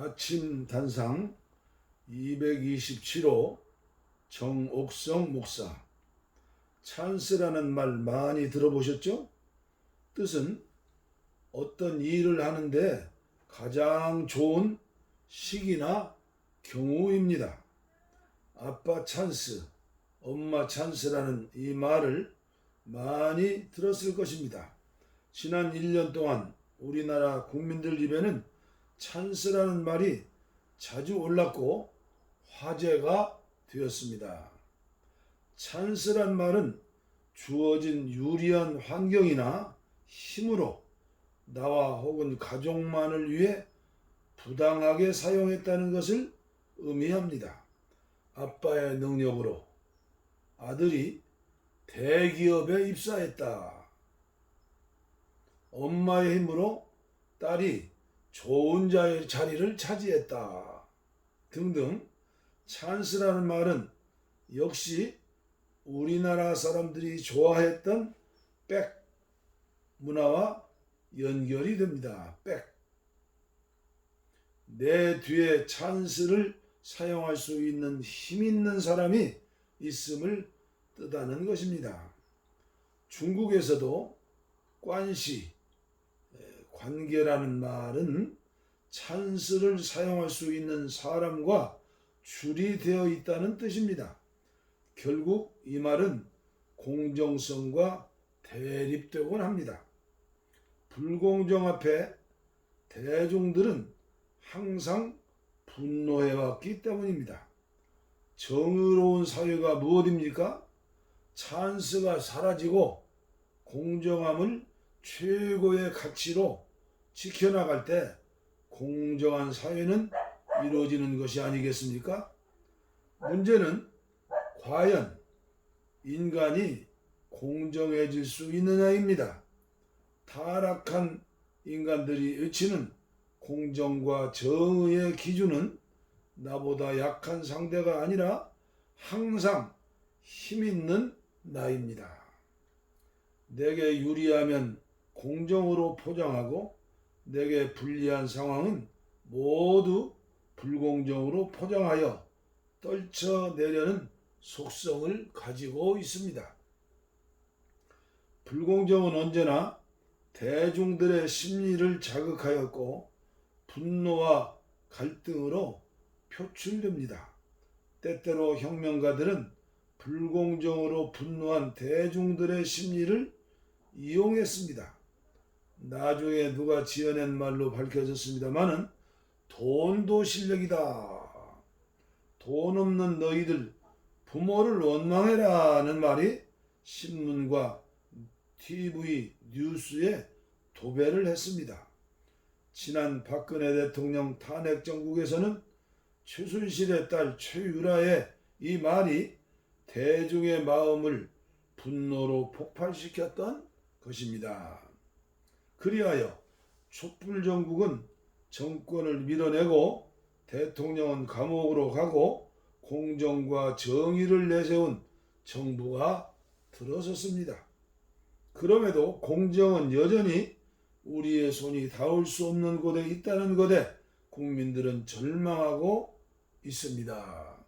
아침 단상 227호 정옥성 목사. 찬스라는 말 많이 들어보셨죠? 뜻은 어떤 일을 하는데 가장 좋은 시기나 경우입니다. 아빠 찬스, 엄마 찬스라는 이 말을 많이 들었을 것입니다. 지난 1년 동안 우리나라 국민들 입에는 찬스라는 말이 자주 올랐고 화제가 되었습니다. 찬스란 말은 주어진 유리한 환경이나 힘으로 나와 혹은 가족만을 위해 부당하게 사용했다는 것을 의미합니다. 아빠의 능력으로 아들이 대기업에 입사했다. 엄마의 힘으로 딸이 좋은 자리를 차지했다. 등등. 찬스라는 말은 역시 우리나라 사람들이 좋아했던 백 문화와 연결이 됩니다. 백. 내 뒤에 찬스를 사용할 수 있는 힘 있는 사람이 있음을 뜻하는 것입니다. 중국에서도 관시, 관계라는 말은 찬스를 사용할 수 있는 사람과 줄이 되어 있다는 뜻입니다. 결국 이 말은 공정성과 대립되곤 합니다. 불공정 앞에 대중들은 항상 분노해왔기 때문입니다. 정의로운 사회가 무엇입니까? 찬스가 사라지고 공정함을 최고의 가치로 지켜나갈 때 공정한 사회는 이루어지는 것이 아니겠습니까? 문제는 과연 인간이 공정해질 수 있느냐입니다. 타락한 인간들이 외치는 공정과 정의의 기준은 나보다 약한 상대가 아니라 항상 힘있는 나입니다. 내게 유리하면 공정으로 포장하고 내게 불리한 상황은 모두 불공정으로 포장하여 떨쳐내려는 속성을 가지고 있습니다. 불공정은 언제나 대중들의 심리를 자극하였고 분노와 갈등으로 표출됩니다. 때때로 혁명가들은 불공정으로 분노한 대중들의 심리를 이용했습니다. 나중에 누가 지어낸 말로 밝혀졌습니다마는 돈도 실력이다. 돈 없는 너희들 부모를 원망해라는 말이 신문과 TV 뉴스에 도배를 했습니다. 지난 박근혜 대통령 탄핵 정국에서는 최순실의 딸 최유라의 이 말이 대중의 마음을 분노로 폭발시켰던 것입니다. 그리하여 촛불정국은 정권을 밀어내고 대통령은 감옥으로 가고 공정과 정의를 내세운 정부가 들어섰습니다. 그럼에도 공정은 여전히 우리의 손이 닿을 수 없는 곳에 있다는 것에 국민들은 절망하고 있습니다.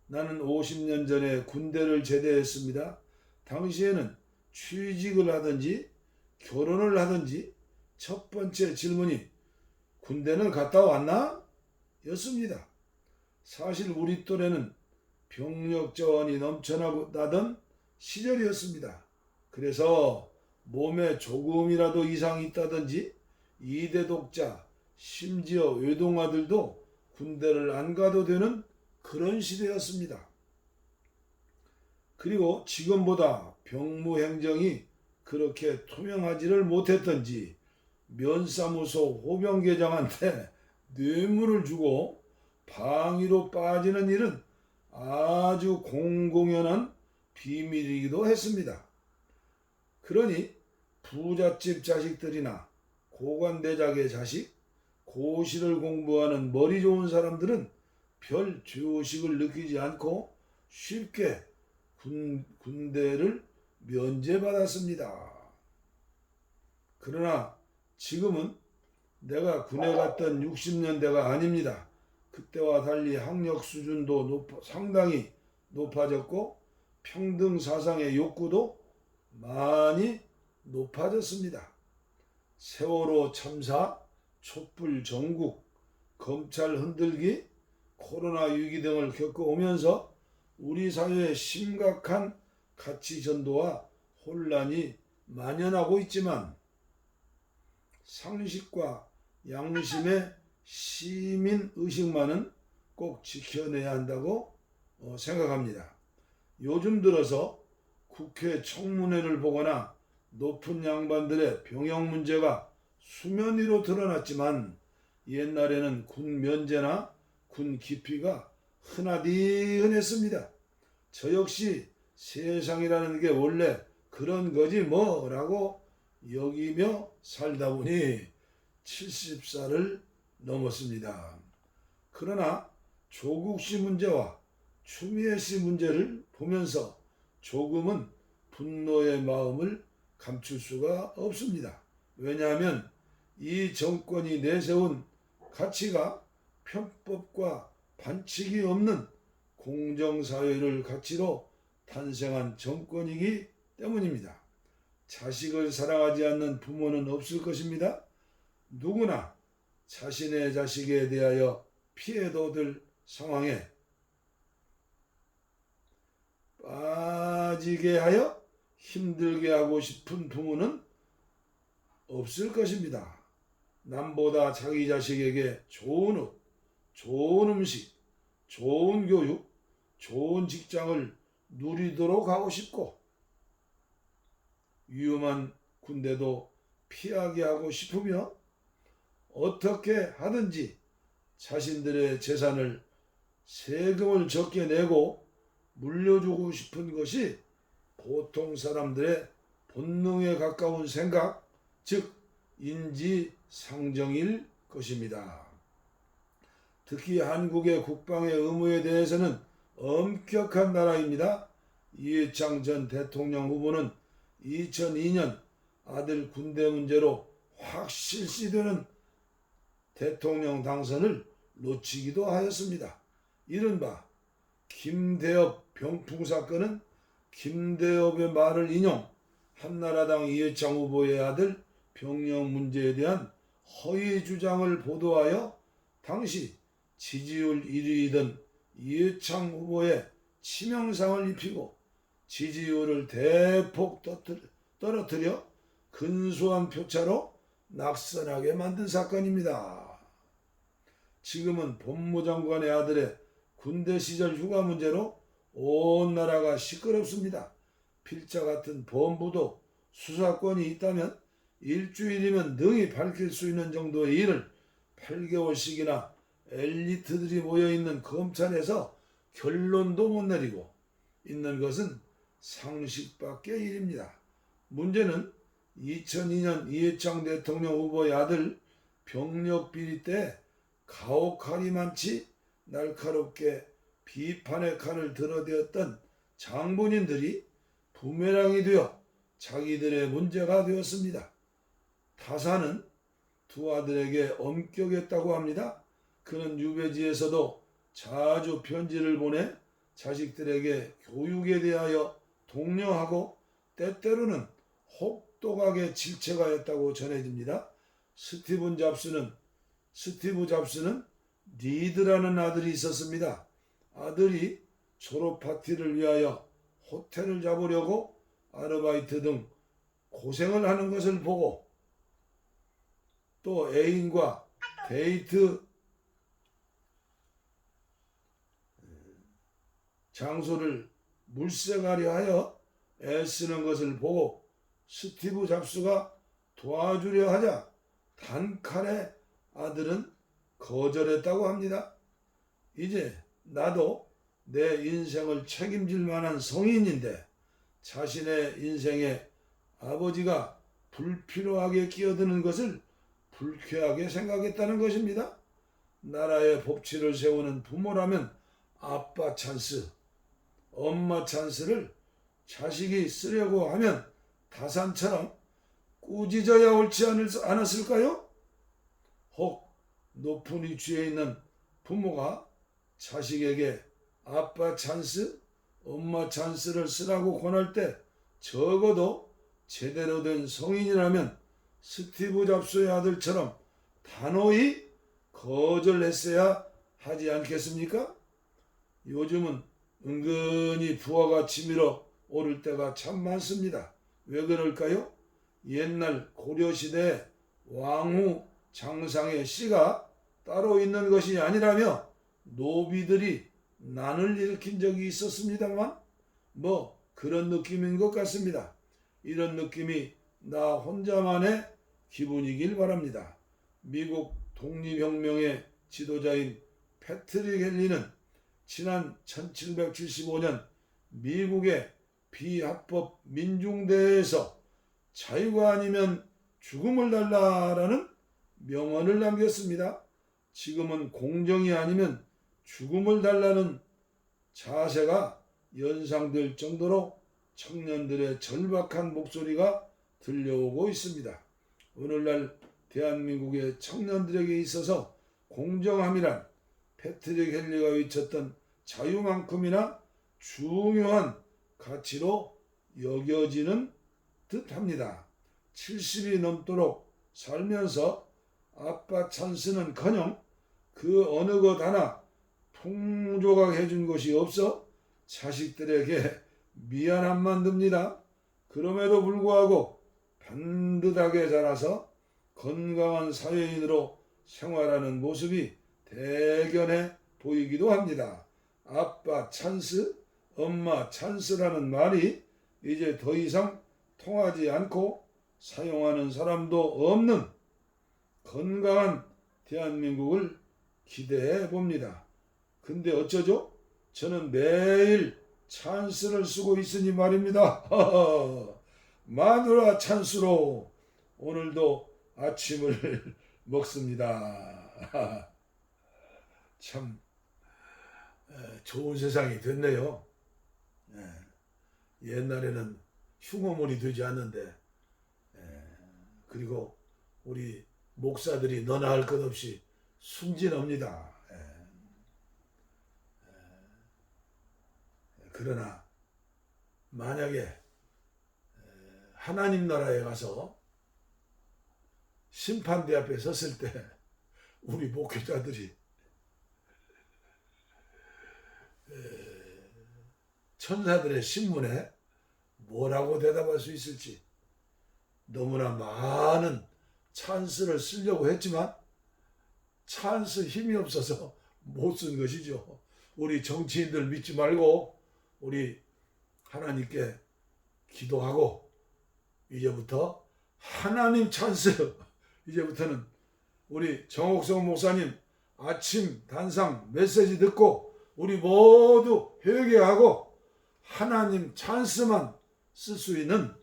나는 50년 전에 군대를 제대했습니다. 당시에는 취직을 하든지 결혼을 하든지 첫 번째 질문이 군대는 갔다 왔나? 였습니다. 사실 우리 또래는 병력 자원이 넘쳐나던 시절이었습니다. 그래서 몸에 조금이라도 이상이 있다든지 이대 독자, 심지어 외동아들도 군대를 안 가도 되는 그런 시대였습니다. 그리고 지금보다 병무 행정이 그렇게 투명하지를 못했던지 면사무소 호병계장한테 뇌물을 주고 방위로 빠지는 일은 아주 공공연한 비밀이기도 했습니다. 그러니 부잣집 자식들이나 고관대작의 자식, 고시를 공부하는 머리 좋은 사람들은 별 죄의식을 느끼지 않고 쉽게 군대를 면제받았습니다. 그러나 지금은 내가 군에 갔던 60년대가 아닙니다. 그때와 달리 학력 수준도 상당히 높아졌고 평등 사상의 욕구도 많이 높아졌습니다. 세월호 참사, 촛불 전국, 검찰 흔들기, 코로나 위기 등을 겪어오면서 우리 사회에 심각한 가치 전도와 혼란이 만연하고 있지만 상식과 양심의 시민 의식만은 꼭 지켜내야 한다고 생각합니다. 요즘 들어서 국회 청문회를 보거나 높은 양반들의 병역 문제가 수면 위로 드러났지만 옛날에는 군 면제나 군 기피가 흔하디 흔했습니다. 저 역시 세상이라는 게 원래 그런 거지 뭐라고 여기며 살다 보니 70살을 넘었습니다. 그러나 조국 씨 문제와 추미애 씨 문제를 보면서 조금은 분노의 마음을 감출 수가 없습니다. 왜냐하면 이 정권이 내세운 가치가 편법과 반칙이 없는 공정사회를 가치로 탄생한 정권이기 때문입니다. 자식을 사랑하지 않는 부모는 없을 것입니다. 누구나 자신의 자식에 대하여 피해도 될 상황에 빠지게 하여 힘들게 하고 싶은 부모는 없을 것입니다. 남보다 자기 자식에게 좋은 옷, 좋은 음식, 좋은 교육, 좋은 직장을 누리도록 하고 싶고 위험한 군대도 피하게 하고 싶으며 어떻게 하든지 자신들의 재산을 세금을 적게 내고 물려주고 싶은 것이 보통 사람들의 본능에 가까운 생각, 즉 인지상정일 것입니다. 특히 한국의 국방의 의무에 대해서는 엄격한 나라입니다. 이회창 전 대통령 후보는 2002년 아들 군대 문제로 확 실시되는 대통령 당선을 놓치기도 하였습니다. 이른바 김대엽 병풍 사건은 김대엽의 말을 인용, 한나라당 이회창 후보의 아들 병역 문제에 대한 허위 주장을 보도하여 당시 지지율 1위이던 이회창 후보에 치명상을 입히고 지지율을 대폭 떨어뜨려 근소한 표차로 낙선하게 만든 사건입니다. 지금은 법무장관의 아들의 군대 시절 휴가 문제로 온 나라가 시끄럽습니다. 필자 같은 범부도 수사권이 있다면 일주일이면 능히 밝힐 수 있는 정도의 일을 8개월씩이나 엘리트들이 모여있는 검찰에서 결론도 못 내리고 있는 것은 상식밖의 일입니다. 문제는 2002년 이회창 대통령 후보의 아들 병력 비리 때 가혹하리 많지 날카롭게 비판의 칼을 들어대었던 장본인들이 부메랑이 되어 자기들의 문제가 되었습니다. 타사는 두 아들에게 엄격했다고 합니다. 그는 유배지에서도 자주 편지를 보내 자식들에게 교육에 대하여 독려하고 때때로는 혹독하게 질책하였다고 전해집니다. 스티브 잡스는 리드라는 아들이 있었습니다. 아들이 졸업 파티를 위하여 호텔을 잡으려고 아르바이트 등 고생을 하는 것을 보고 또 애인과 데이트 장소를 물색하려 하여 애쓰는 것을 보고 스티브 잡스가 도와주려 하자 단칼에 아들은 거절했다고 합니다. 이제 나도 내 인생을 책임질 만한 성인인데 자신의 인생에 아버지가 불필요하게 끼어드는 것을 불쾌하게 생각했다는 것입니다. 나라의 법치를 세우는 부모라면 아빠 찬스, 엄마 찬스를 자식이 쓰려고 하면 다산처럼 꾸짖어야 옳지 않았을까요? 혹 높은 위치에 있는 부모가 자식에게 아빠 찬스, 엄마 찬스를 쓰라고 권할 때 적어도 제대로 된 성인이라면 스티브 잡스의 아들처럼 단호히 거절했어야 하지 않겠습니까? 요즘은 은근히 부하가 치밀어 오를 때가 참 많습니다. 왜 그럴까요? 옛날 고려시대에 왕후 장상의 씨가 따로 있는 것이 아니라며 노비들이 난을 일으킨 적이 있었습니다만 뭐 그런 느낌인 것 같습니다. 이런 느낌이 나 혼자만의 기분이길 바랍니다. 미국 독립혁명의 지도자인 패트릭 헨리는 지난 1775년 미국의 비합법 민중대회에서 자유가 아니면 죽음을 달라라는 명언을 남겼습니다. 지금은 공정이 아니면 죽음을 달라는 자세가 연상될 정도로 청년들의 절박한 목소리가 들려오고 있습니다. 오늘날 대한민국의 청년들에게 있어서 공정함이란 패트릭 헨리가 외쳤던 자유만큼이나 중요한 가치로 여겨지는 듯합니다. 70이 넘도록 살면서 아빠 찬스는커녕 그 어느 것 하나 풍조하게 해준 것이 없어 자식들에게 미안함만 듭니다. 그럼에도 불구하고 반듯하게 자라서 건강한 사회인으로 생활하는 모습이 대견해 보이기도 합니다. 아빠 찬스, 엄마 찬스라는 말이 이제 더 이상 통하지 않고 사용하는 사람도 없는 건강한 대한민국을 기대해 봅니다. 근데 어쩌죠? 저는 매일 찬스를 쓰고 있으니 말입니다. 마누라 찬스로 오늘도 아침을 먹습니다. 참 좋은 세상이 됐네요. 옛날에는 흉어물이 되지 않는데 그리고 우리 목사들이 너나 할 것 없이 순진합니다. 그러나 만약에 하나님 나라에 가서 심판대 앞에 섰을 때 우리 목회자들이 천사들의 신문에 뭐라고 대답할 수 있을지 너무나 많은 찬스를 쓰려고 했지만 찬스 힘이 없어서 못 쓴 것이죠. 우리 정치인들 믿지 말고 우리 하나님께 기도하고 이제부터 하나님 찬스, 이제부터는 우리 정옥성 목사님 아침 단상 메시지 듣고 우리 모두 회개하고 하나님 찬스만 쓸 수 있는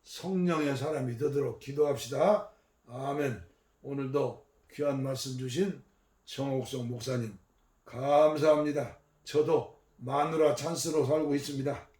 성령의 사람이 되도록 기도합시다. 아멘. 오늘도 귀한 말씀 주신 정옥성 목사님 감사합니다. 저도 마누라 찬스로 살고 있습니다.